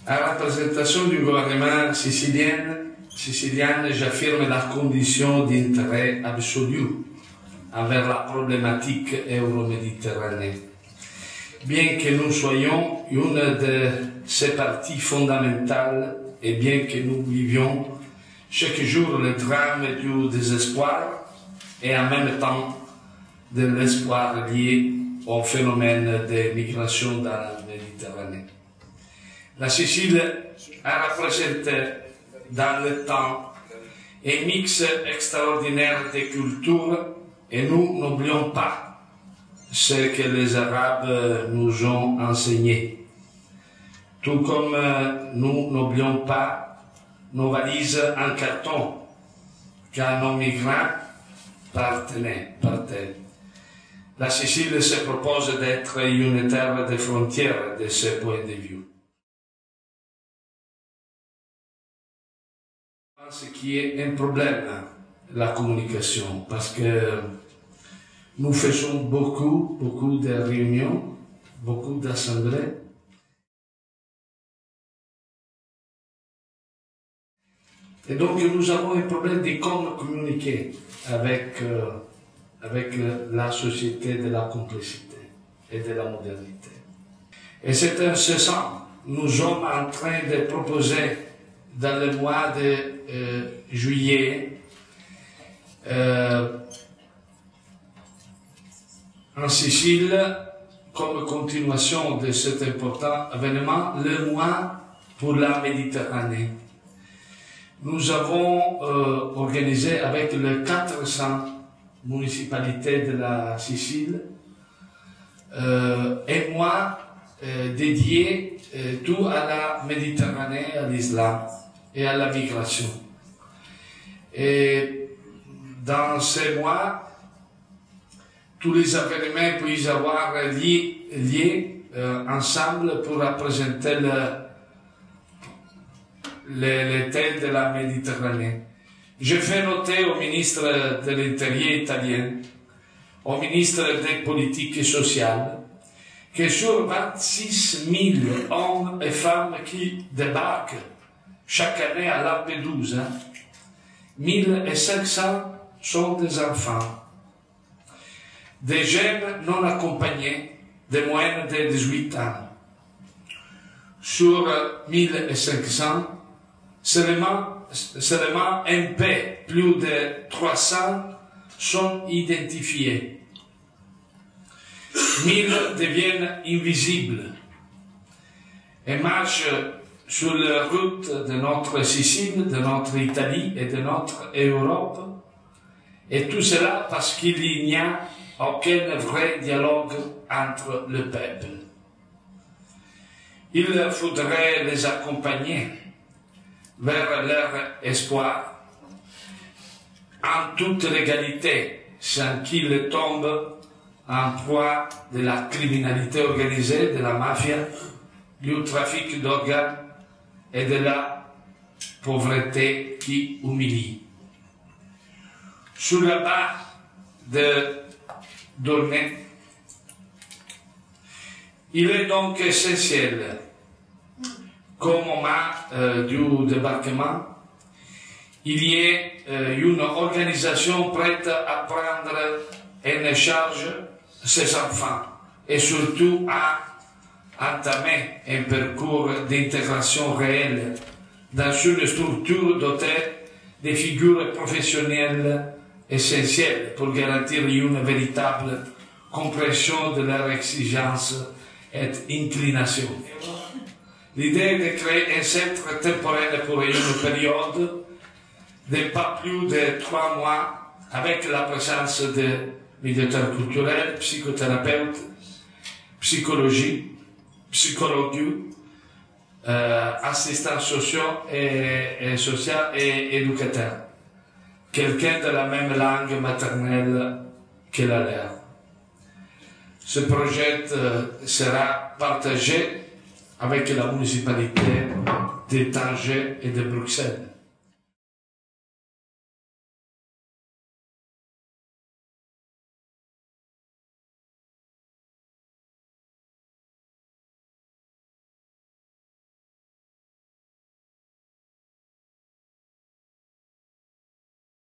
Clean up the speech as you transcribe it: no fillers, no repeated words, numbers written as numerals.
À la présentation du gouvernement sicilien, j'affirme la condition d'intérêt absolu envers la problématique euro-méditerranéenne. Bien que nous soyons une de ces parties fondamentales et bien que nous vivions chaque jour le drame du désespoir et en même temps de l'espoir lié au phénomène de migration dans la Méditerranée. La Sicile a représenté dans le temps un mix extraordinaire de cultures et nous n'oublions pas ce que les Arabes nous ont enseigné. Tout comme nous n'oublions pas nos valises en carton quand nos migrants partaient. La Sicile se propose d'être une terre de frontières de ce point de vue. Ce qui est un problème, la communication, parce que nous faisons beaucoup de réunions, beaucoup d'assemblées. Et donc nous avons un problème de comment communiquer avec la société de la complexité et de la modernité. Et c'est en ce sens, nous sommes en train de proposer dans le mois de juillet en Sicile, comme continuation de cet important événement, le mois pour la Méditerranée. Nous avons organisé avec les 400 municipalités de la Sicile un mois dédié tout à la Méditerranée, à l'islam et à la migration. Et dans ces mois, tous les événements puissent avoir liés ensemble pour représenter le thème de la Méditerranée. Je fais noter au ministre de l'Intérieur italien, au ministre des Politiques sociales, que sur 26 000 hommes et femmes qui débarquent chaque année à Lampedusa, 1500 sont des enfants, des jeunes non accompagnés de moins de 18 ans. Sur 1500, seulement un peu plus de 300 sont identifiés. 1000 deviennent invisibles et marchent sur la route de notre Sicile, de notre Italie et de notre Europe. Et tout cela parce qu'il n'y a aucun vrai dialogue entre le peuple. Il faudrait les accompagner vers leur espoir, en toute légalité, sans qu'ils tombent en proie de la criminalité organisée, de la mafia, du trafic d'organes et de la pauvreté qui humilie. Sur la base de données, il est donc essentiel qu'au moment du débarquement, il y ait une organisation prête à prendre en charge ses enfants et surtout à entamer un parcours d'intégration réelle dans une structure dotée de figures professionnelles essentielles pour garantir une véritable compréhension de leurs exigences et inclinations. L'idée est de créer un centre temporel pour une période de pas plus de 3 mois avec la présence de médiateurs culturels, psychothérapeutes, psychologues, assistants sociaux et éducateurs. Quelqu'un de la même langue maternelle que la leur. Ce projet sera partagé avec la municipalité de Tanger et de Bruxelles.